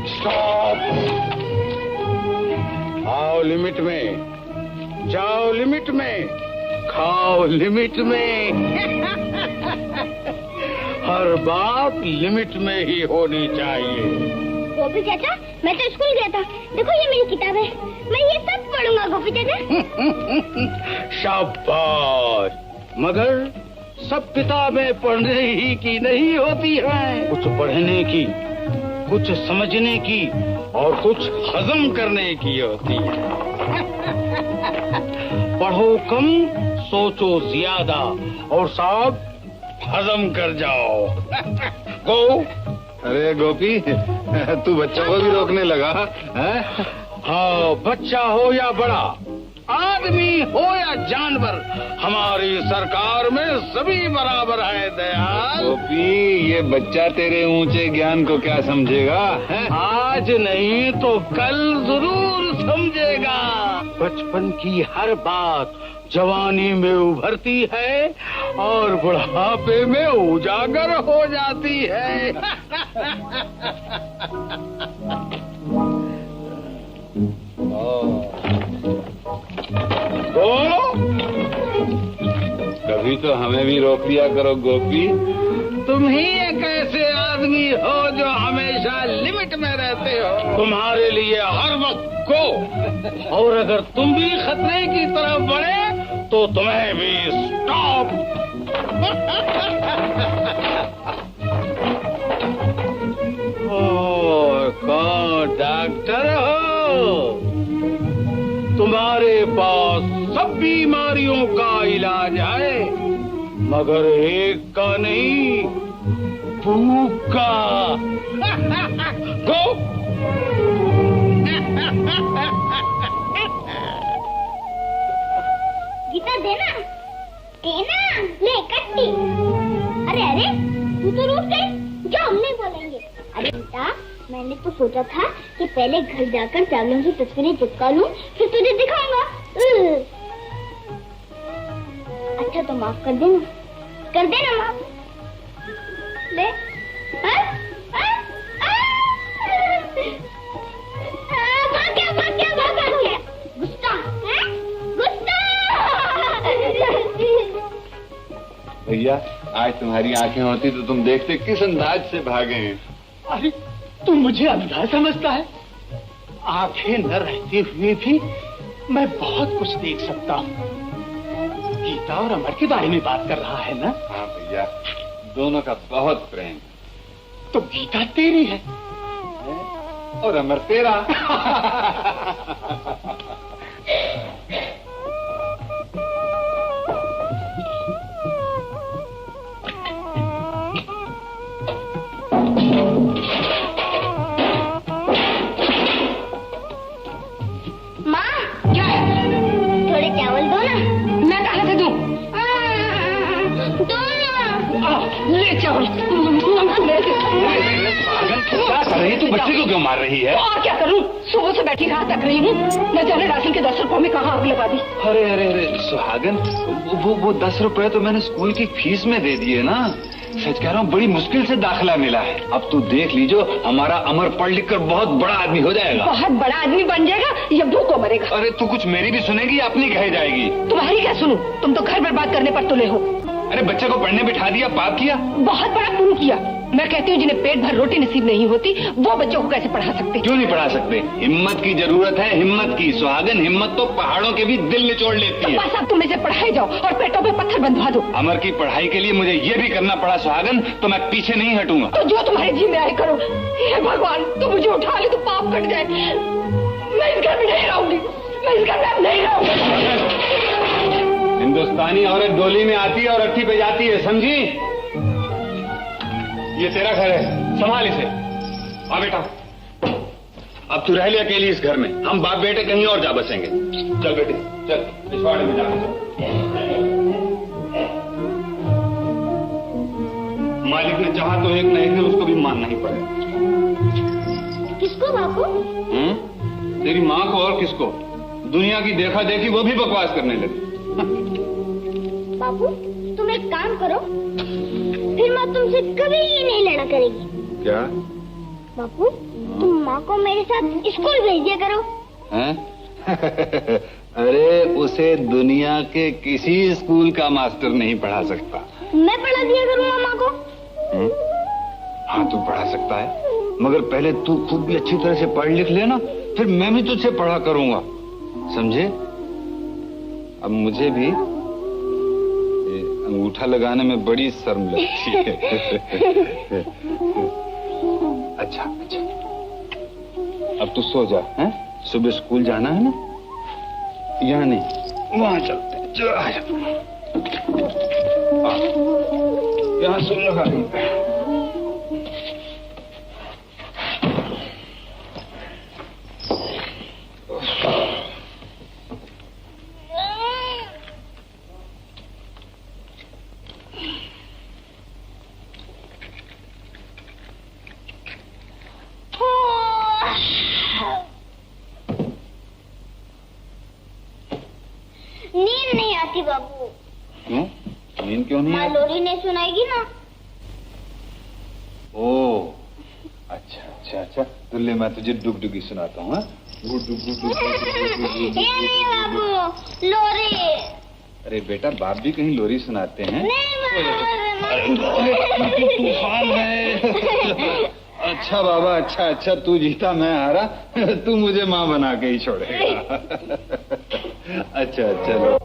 Stop. आओ limit में, जाओ लिमिट में, खाओ लिमिट में। हर बात लिमिट में ही होनी चाहिए। गोपी चाचा, मैं तो स्कूल गया था। देखो ये मेरी किताब है, मैं ये सब पढ़ूंगा गोपी चाचा। शाबाश। मगर सब किताबें पढ़ने ही की नहीं होती हैं। कुछ पढ़ने की, कुछ समझने की और कुछ हजम करने की होती है। पढ़ो कम, सोचो ज्यादा और सब हजम कर जाओ। गो। अरे गोपी, तू बच्चों को भी रोकने लगा है? हाँ, बच्चा हो या बड़ा, आदमी हो या जानवर, हमारी सरकार में सभी बराबर है दयाल। गोपी, ये बच्चा तेरे ऊंचे ज्ञान को क्या समझेगा है? आज नहीं तो कल जरूर समझेगा। बचपन की हर बात जवानी में उभरती है और बुढ़ापे में उजागर हो जाती है। बोलो। कभी तो हमें भी रोक दिया करो गोपी। तुम ही एक ऐसे आदमी हो जो हमेशा लिमिट में रहते हो। तुम्हारे लिए हर वक्त को, और अगर तुम भी खतरे की तरफ बढ़े तो तुम्हें भी स्टॉप। कौन डॉक्टर हो? तुम्हारे पास सब बीमारियों का इलाज है, मगर एक का नहीं, भूख का। गो। गीता देना, देना, ले कट्टी। अरे अरे, तू तो रुक गई, जो हम नहीं बोलेंगे। अरे गीता, मैंने तो सोचा था कि पहले घर जाकर चावलों की तस्वीरें चिपका लूं, फिर तुझे दिखाऊंगा। अच्छा तो माफ कर देना माफ। ले। भाग गया। गुस्सा। भैया, आज तुम्हारी आंखें होती तो तुम देखते किस अंदाज से भागे हैं। अरे तू मुझे अंधा समझता है? आंखें न रहते हुए भी मैं बहुत कुछ देख सकता हूँ। गीता और अमर के बारे में बात कर रहा है ना? हाँ भैया, दोनों का बहुत प्रेम। तो गीता तेरी है और अमर तेरा। क्या कर रही है तू? बच्चे को क्यों मार रही है? और क्या करूं? सुबह से बैठी कहाँ तक रही हूँ, न जाने राशन के 10 रुपए में कहाँ आग लगा दी। अरे अरे अरे सुहागन, वो 10 रुपए तो मैंने स्कूल की फीस में दे दिए ना। सच कह रहा हूँ, बड़ी मुश्किल से दाखिला मिला है। अब तू देख लीजो, हमारा अमर पढ़ लिख कर बहुत बड़ा आदमी हो जाएगा। बहुत बड़ा आदमी बन जाएगा या भूखों मरेगा। अरे तू कुछ मेरी भी सुनेगी या अपनी कहे जाएगी? तुम्हारी क्या सुनूं? तुम तो घर बर्बाद करने पर तुले हो। अरे बच्चे को पढ़ने बिठा दिया, पाप किया? बहुत बड़ा पुण्य किया। मैं कहती हूँ जिन्हें पेट भर रोटी नसीब नहीं होती, वो बच्चों को कैसे पढ़ा सकते? क्यों नहीं पढ़ा सकते? हिम्मत की जरूरत है, हिम्मत की। सुहागन, हिम्मत तो पहाड़ों के भी दिल निचोड़ लेती है। बस अब तुम इसे पढ़ाई जाओ और पेटों पे पत्थर बंधवा दो। अमर की पढ़ाई के लिए मुझे ये भी करना पड़ा सुहागन, तो मैं पीछे नहीं हटूंगा। तो जो तुम्हारे जी में आए करो। हे भगवान, तू मुझे उठा ले तो पाप कट जाए। मैं इस घर में नहीं रहूंगी, मैं इस घर में नहीं रहूंगी। हिंदुस्तानी औरत डोली में आती है और अट्ठी पे जाती है, समझी? ये तेरा घर है, संभाल इसे। आ बेटा, अब तू रह ले अकेली इस घर में। हम बाप बेटे कहीं और जा बसेंगे। चल बेटे, चल पिछवाड़े में जा। मालिक ने चाहा तो एक न एक दिन उसको भी मानना ही पड़ेगा। किसको बापू? तेरी माँ को और किसको? दुनिया की देखा देखी वो भी बकवास करने लगी। बापू तुम एक काम करो, फिर माँ तुमसे कभी नहीं लड़ा करेगी। क्या? बापू तुम माँ को मेरे साथ स्कूल भेज दिया करो। हैं? अरे उसे दुनिया के किसी स्कूल का मास्टर नहीं पढ़ा सकता। मैं पढ़ा दिया करूँगा माँ को। हाँ तू पढ़ा सकता है, मगर पहले तू खुद भी अच्छी तरह से पढ़ लिख लेना, फिर मैं भी तुझसे पढ़ा करूंगा, समझे? अब मुझे भी अंगूठा लगाने में बड़ी शर्म लगती है। अच्छा अच्छा, अब तू सो जा, हैं? सुबह स्कूल जाना है ना? यहाँ नहीं, वहाँ चलते हैं। चल आ जा, यहाँ सुन लगा रही। नींद नहीं आती बाबू। क्यों? नींद क्यों नहीं माँ आती? लोरी नहीं सुनाएगी ना। ओ अच्छा अच्छा अच्छा, तो ले मैं तुझे डुगडुगी सुनाता हूँ। ये नहीं बाबू, लोरी। अरे बेटा, बाप भी कहीं लोरी सुनाते हैं। नहीं तूफान है। अच्छा बाबा, अच्छा अच्छा, तू जीता मैं हारा, तू मुझे माँ बना के ही छोड़ेगा। अच्छा चलो।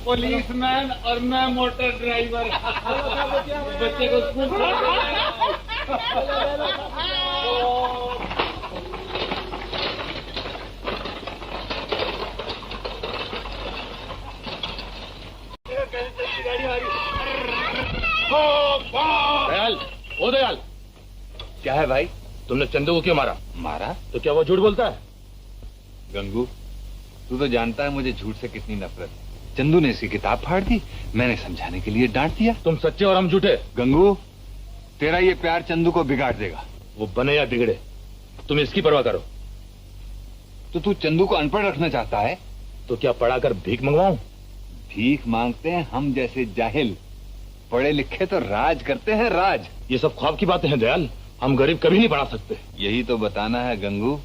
पुलिसमैन और मैं मोटर ड्राइवर। बच्चे को स्कूल दयाल, ओ दयाल, क्या है भाई? तुमने चंदू को क्यों मारा? मारा? तो क्या वो झूठ बोलता है? गंगू, तू तो जानता है मुझे झूठ से कितनी नफरत है। चंदू ने इसकी किताब फाड़ दी, मैंने समझाने के लिए डांट दिया। तुम सच्चे और हम झूठे। गंगू, तेरा ये प्यार चंदू को बिगाड़ देगा। वो बने या बिगड़े, तुम इसकी परवाह करो। तो तू चंदू को अनपढ़ रखना चाहता है? तो क्या पढ़ाकर भीख मंगवाऊं? भीख मांगते हैं हम जैसे जाहिल, पढ़े लिखे तो राज करते हैं, राज। ये सब ख्वाब की बातें हैं दयाल, हम गरीब कभी नहीं पढ़ा सकते। यही तो बताना है गंगू,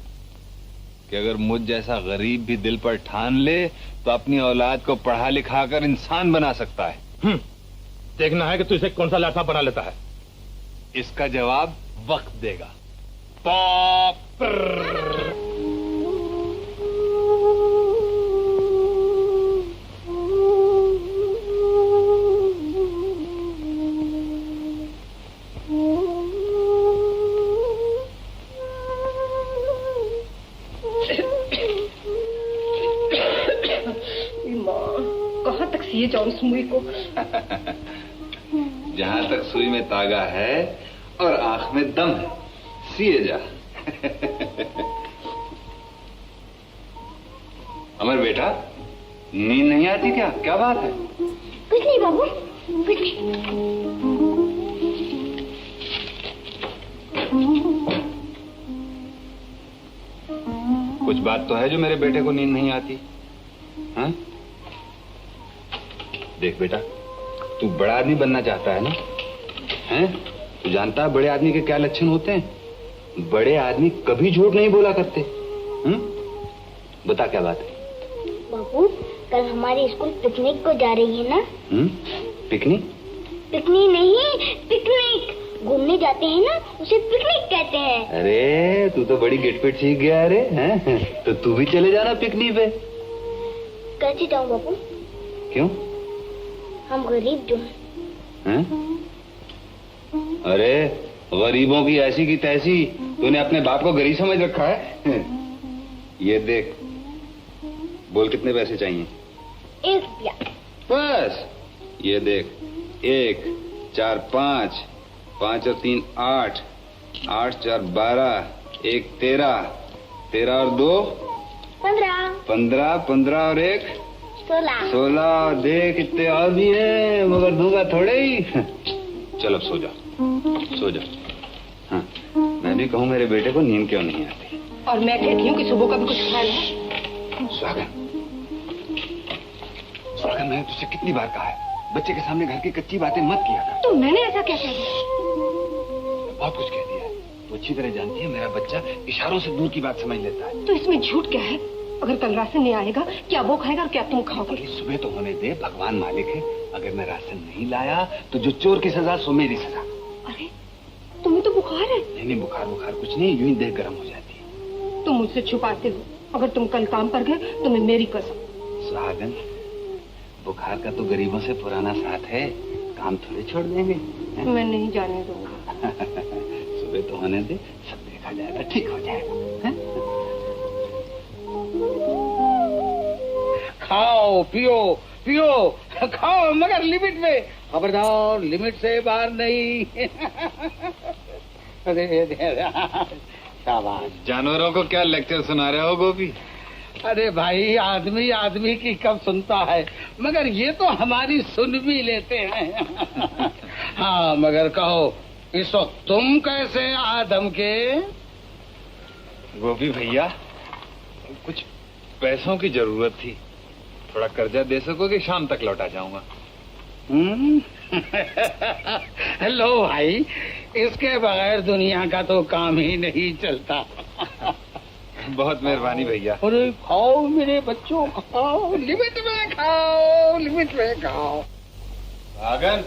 कि अगर मुझ जैसा गरीब भी दिल पर ठान ले तो अपनी औलाद को पढ़ा लिखा कर इंसान बना सकता है। देखना है कि तू इसे कौन सा लाठा बना लेता है। इसका जवाब वक्त देगा। कहाँ तक सिए जाऊं सुई को? जहाँ तक सुई में तागा है और आंख में दम है, सिए जा। अमर बेटा, नींद नहीं आती क्या? क्या बात है? कुछ नहीं बाबू, कुछ नहीं। कुछ बात तो है जो मेरे बेटे को नींद नहीं आती। हाँ? देख बेटा, तू बड़ा आदमी बनना चाहता है ना? हैं? तू जानता है बड़े आदमी के क्या लक्षण होते हैं? बड़े आदमी कभी झूठ नहीं बोला करते। बता क्या बात है? बाबू, कल हमारी स्कूल पिकनिक को जा रही है ना? पिकनिक? पिकनिक नहीं, पिकनिक। घूमने जाते हैं ना, उसे पिकनिक कहते हैं। अरे तू तो बड़ी गिटपिट सीख गया। अरे हैं? तो तू भी चले जाना पिकनिक पे। कैसे जाऊं बाबू? क्यों? हम गरीब जो हैं। अरे गरीबों की ऐसी की तैसी, तूने अपने बाप को गरीब समझ रखा है। ये देख, बोल कितने पैसे चाहिए? 1 रुपया। बस ये देख, 1 4 5, 5 और 3 8, 8 4 12, 1 13, 13 और 2 15, 15, 15 और 1 16। 16। देख इतने और भी है, मगर दूंगा थोड़े ही। चल अब सो जा, सो जा। हाँ, मैं भी कहूँ मेरे बेटे को नींद क्यों नहीं आती। और मैं कहती हूँ कि सुबह का भी कुछ खाया ना। सुहागन, सुहागन, मैंने तुझसे कितनी बार कहा है बच्चे के सामने घर की कच्ची बातें मत किया कर। तो मैंने ऐसा क्या कह दिया? बहुत कुछ कह दिया है। तू अच्छी तरह जानती है मेरा बच्चा इशारों से दूर की बात समझ लेता है। तो इसमें झूठ क्या है? अगर कल राशन नहीं आएगा, क्या वो खाएगा और क्या तुम खाओगे? अरे सुबह तो होने दे, भगवान मालिक है। अगर मैं राशन नहीं लाया तो जो चोर की सजा सो मेरी सजा। अरे तुम्हें तो बुखार है। नहीं, बुखार कुछ नहीं, यूं ही देह गर्म हो जाती है। तुम मुझसे छुपाते हो। अगर तुम कल काम पर गए तो मैं मेरी कसम। सुहागन, बुखार का तो गरीबों से पुराना साथ है, काम थोड़े छोड़ देंगे। मैं नहीं जाने दूंगा। सुबह तो होने दे, सब देखा जाएगा, ठीक हो जाएगा। खाओ पियो पियो, खाओ मगर लिमिट में, खबरदार लिमिट से बाहर नहीं। शाबाश। जानवरों को क्या लेक्चर सुना रहे हो गोपी? अरे भाई, आदमी आदमी की कब सुनता है, मगर ये तो हमारी सुन भी लेते हैं। हाँ मगर कहो, इस वक्त तुम कैसे आदम के? गोपी भैया, कुछ पैसों की जरूरत थी, थोड़ा कर्जा दे सकोगे? शाम तक लौटा जाऊंगा। हेलो भाई, इसके बगैर दुनिया का तो काम ही नहीं चलता। बहुत मेहरबानी भैया। अरे खाओ मेरे बच्चों, खाओ, लिमिट में खाओ, लिमिट में खाओ। सुहागन,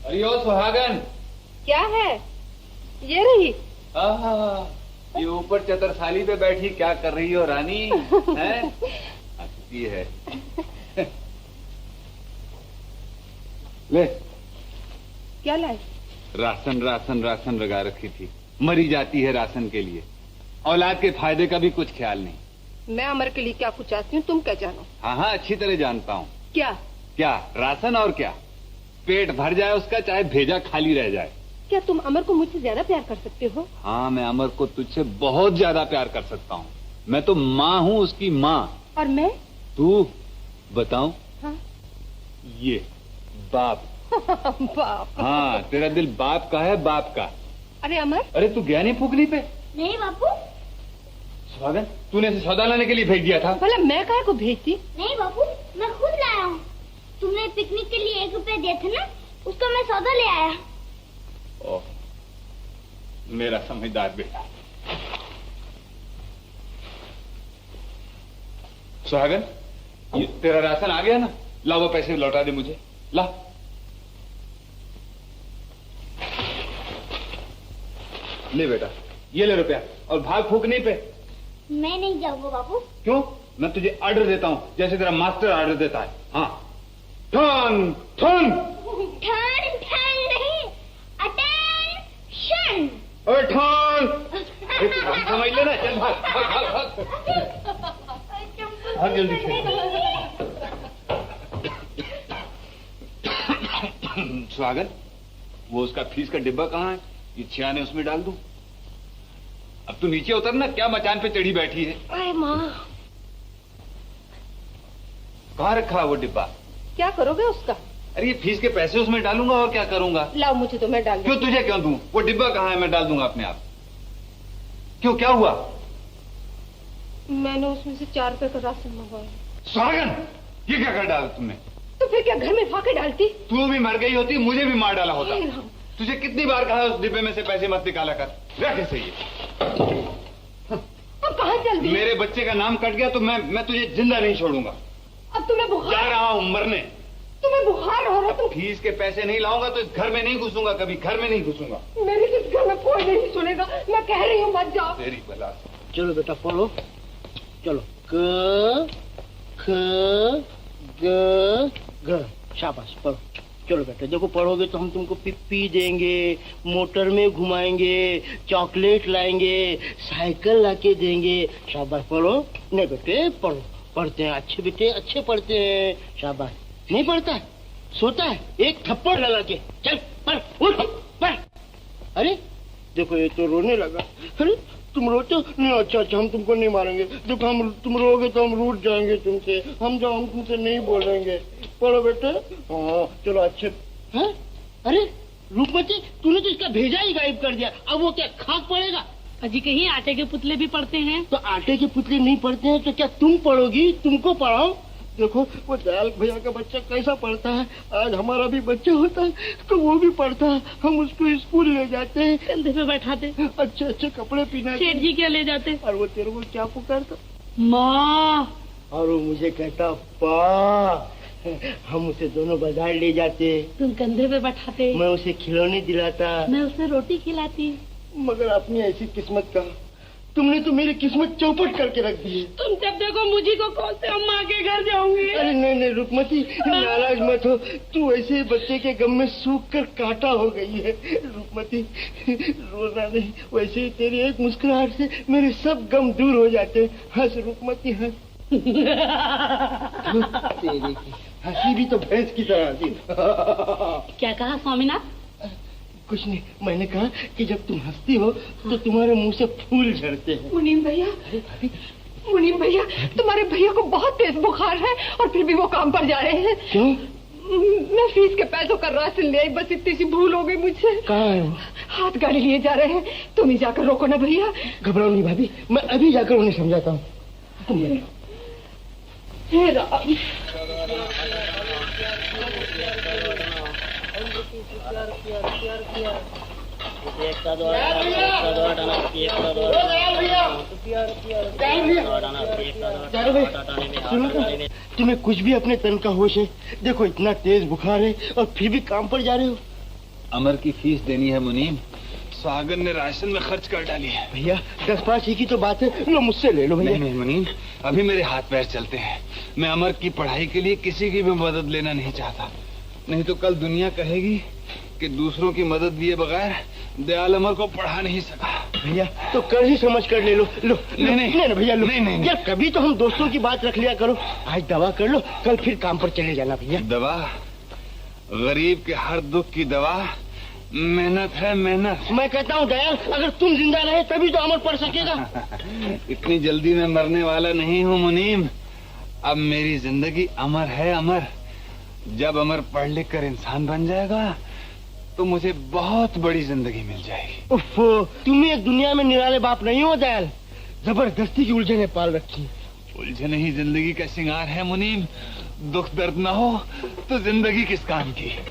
अरे ओ सुहागन। क्या है? ये रही। ये ऊपर चतरसाली पे बैठी क्या कर रही हो रानी? हैं? हंसती है। ले, क्या लाए? राशन राशन राशन लगा रखी थी, मरी जाती है राशन के लिए। औलाद के फायदे का भी कुछ ख्याल नहीं। मैं अमर के लिए क्या कुछ चाहती हूँ तुम क्या जानो? हाँ, अच्छी तरह जानता हूँ। क्या? क्या राशन और क्या? पेट भर जाए उसका, चाहे भेजा खाली रह जाए। क्या तुम अमर को मुझसे ज्यादा प्यार कर सकते हो? हाँ, मैं अमर को तुझसे बहुत ज्यादा प्यार कर सकता हूँ। मैं तो माँ हूँ, उसकी माँ। और मैं? तू बताऊं? हाँ? ये बाप। बाप। हाँ, तेरा दिल बाप का है, बाप का। अरे अमर, अरे तू गया नहीं फूकनी पे? नहीं बापू। सुहागन, तूने इसे सौदा लाने के लिए भेज दिया था? भला मैं काहे को भेजती? नहीं बापू, मैं खुद लाया हूँ। तुमने पिकनिक के लिए 1 रुपया दिए थे ना, उसका मैं सौदा ले आया। ओह, मेरा समझदार बेटा। सुहागन, ये तेरा राशन आ गया ना? ला वो पैसे लौटा दे मुझे, ला। ले बेटा, ये ले रुपया, और भाग फूकने पे। मैं नहीं जाऊंगा बापू। क्यों? मैं तुझे ऑर्डर देता हूँ, जैसे तेरा मास्टर ऑर्डर देता है। हाँ, ठन ठन। ठन ठन नहीं, अटेंशन। अरे ठन, समझ लेना। चल भाग भाग भाग भाग जल्दी से। स्वागत, वो उसका फीस का डिब्बा कहाँ है? ये छियाने उसमें डाल दूं? अब तू नीचे उतर ना, क्या मचान पे चढ़ी बैठी है? अरे माँ, कहाँ रखा है वो डिब्बा? क्या करोगे उसका? अरे ये फीस के पैसे उसमें डालूंगा, और क्या करूंगा? लाओ मुझे, तो मैं डाल दूं। क्यों, तुझे क्यों दूं? वो डिब्बा कहाँ है? मैं डाल दूंगा अपने आप। क्यों, क्या हुआ? मैंने उसमें से 4 रुपए का राशन मंगवाया। स्वागन, ये क्या कर डाला तुमने? तो फिर क्या घर में फाके डालती? तू भी मर गई होती, मुझे भी मार डाला होता। हे राम। तुझे कितनी बार कहा उस डिब्बे में से पैसे मत निकाला कर। रख इसे। ये अब कहाँ चल दी? मेरे बच्चे का नाम कट गया तो मैं तुझे जिंदा नहीं छोड़ूंगा। अब तुम्हें बुखार? जा रहा हूँ मरने। तुम्हें बुखार हो रहा? तुम फीस के पैसे नहीं लाऊंगा तो इस घर में नहीं घुसूंगा, कभी घर में नहीं घुसूंगा। मेरी इस घर में कोई नहीं सुनेगा। मैं कह रही हूँ मत जाओ। तेरी भला। चलो बेटा पढ़ो, चलो। क ख ग घ, शाबाश पढ़ो। चलो बेटा, देखो पढ़ोगे तो हम तुमको पिप्पी देंगे, मोटर में घुमाएंगे, चॉकलेट लाएंगे, साइकिल लाके देंगे। शाबाश पढ़ो। नहीं बेटे पढ़ो, पढ़ते हैं अच्छे बेटे, अच्छे पढ़ते हैं। शाबाश। नहीं पढ़ता है, सोता है, एक थप्पड़ लगा के। चल पढ़, उठ पढ़। अरे देखो ये तो रोने लगा। अरे तुम रोते हो? नहीं, अच्छा अच्छा, हम तुमको नहीं मारेंगे। देखो हम, तुम रोगे तो हम रूठ जाएंगे तुमसे। हम तुमसे नहीं बोलेंगे। पढ़ो बेटे। हाँ चलो अच्छे। हैं? अरे रूपमती, तूने तो इसका भेजा ही गायब कर दिया, अब वो क्या खाक पड़ेगा? अजी कहीं आटे के पुतले भी पड़ते हैं। तो आटे के पुतले नहीं पढ़ते हैं तो क्या तुम पढ़ोगी? तुमको पढ़ाओ। देखो वो दयाल भैया का बच्चा कैसा पढ़ता है, आज हमारा भी बच्चा होता है तो वो भी पढ़ता है, हम उसको स्कूल ले जाते हैं, कंधे पे बैठाते, अच्छे अच्छे कपड़े पहनाते। सेठ जी क्या ले जाते, और वो तेरे को क्या पुकारता? माँ। और वो मुझे कहता पा। हम उसे दोनों बाजार ले जाते, तुम कंधे पे बैठाते, मैं उसे खिलौने दिलाता, मैं उसे रोटी खिलाती। मगर अपनी ऐसी किस्मत का तुमने तो मेरी किस्मत चौपट करके रख दी है। तुम जब देखो मुझी को खोलते हो, माँ के घर जाऊंगी। अरे नहीं नहीं रूपमती, नाराज मत हो, तू ऐसे बच्चे के गम में सूख कर कांटा हो गई है। रूपमती रोना नहीं, वैसे ही तेरी एक मुस्कुराहट से मेरे सब गम दूर हो जाते हैं। हंस रूपमती हंस। तेरी हंसी भी तो भैंस की तरह थी। क्या कहा स्वामीनाथ? कुछ नहीं, मैंने कहा कि जब तुम हंसती हो तो तुम्हारे मुंह से फूल झड़ते हैं। मुनीम भैया, मुनीम भैया, तुम्हारे भैया को बहुत तेज बुखार है और फिर भी वो काम पर जा रहे हैं। क्यों? मैं फीस के पैसों का राशन ले आई, बस इतनी सी भूल हो गई मुझसे। कहाँ है वो? हाथ गाड़ी लिए जा रहे हैं, तुम ही जाकर रोको ना भैया। घबराओ नहीं भाभी, मैं अभी जाकर उन्हें समझाता हूँ। तुम हे राम। तुम्हें कुछ भी अपने तन का होश है? देखो इतना तेज बुखार है और फिर भी काम पर जा रहे हो। अमर की फीस देनी है मुनीम, सागर ने राशन में खर्च कर डाली है। भैया 10-5 की तो बात है, लो मुझसे ले लो भैया। नहीं मुनीम, अभी मेरे हाथ पैर चलते हैं। मैं अमर की पढ़ाई के लिए किसी की भी मदद लेना नहीं चाहता, नहीं तो कल दुनिया कहेगी कि दूसरों की मदद दिए बगैर दयाल अमर को पढ़ा नहीं सका। भैया तो कर ही समझ कर ले लो। लो नहीं भैया लो। नहीं यार कभी तो हम दोस्तों की बात रख लिया करो। आज दवा कर लो, कल फिर काम पर चले जाना भैया। दवा? गरीब के हर दुख की दवा मेहनत है, मेहनत। मैं कहता हूँ दयाल, अगर तुम जिंदा रहे तभी तो अमर पढ़ सकेगा। इतनी जल्दी मैं मरने वाला नहीं हूँ मुनीम। अब मेरी जिंदगी अमर है, अमर। जब अमर पढ़ लिख कर इंसान बन जाएगा तो मुझे बहुत बड़ी जिंदगी मिल जाएगी। उफ, तुम एक दुनिया में निराले बाप नहीं हो दयाल, जबरदस्ती की उलझने पाल रखी। उलझन ही जिंदगी का श्रृंगार है मुनीम। दुख दर्द न हो तो जिंदगी किस काम की।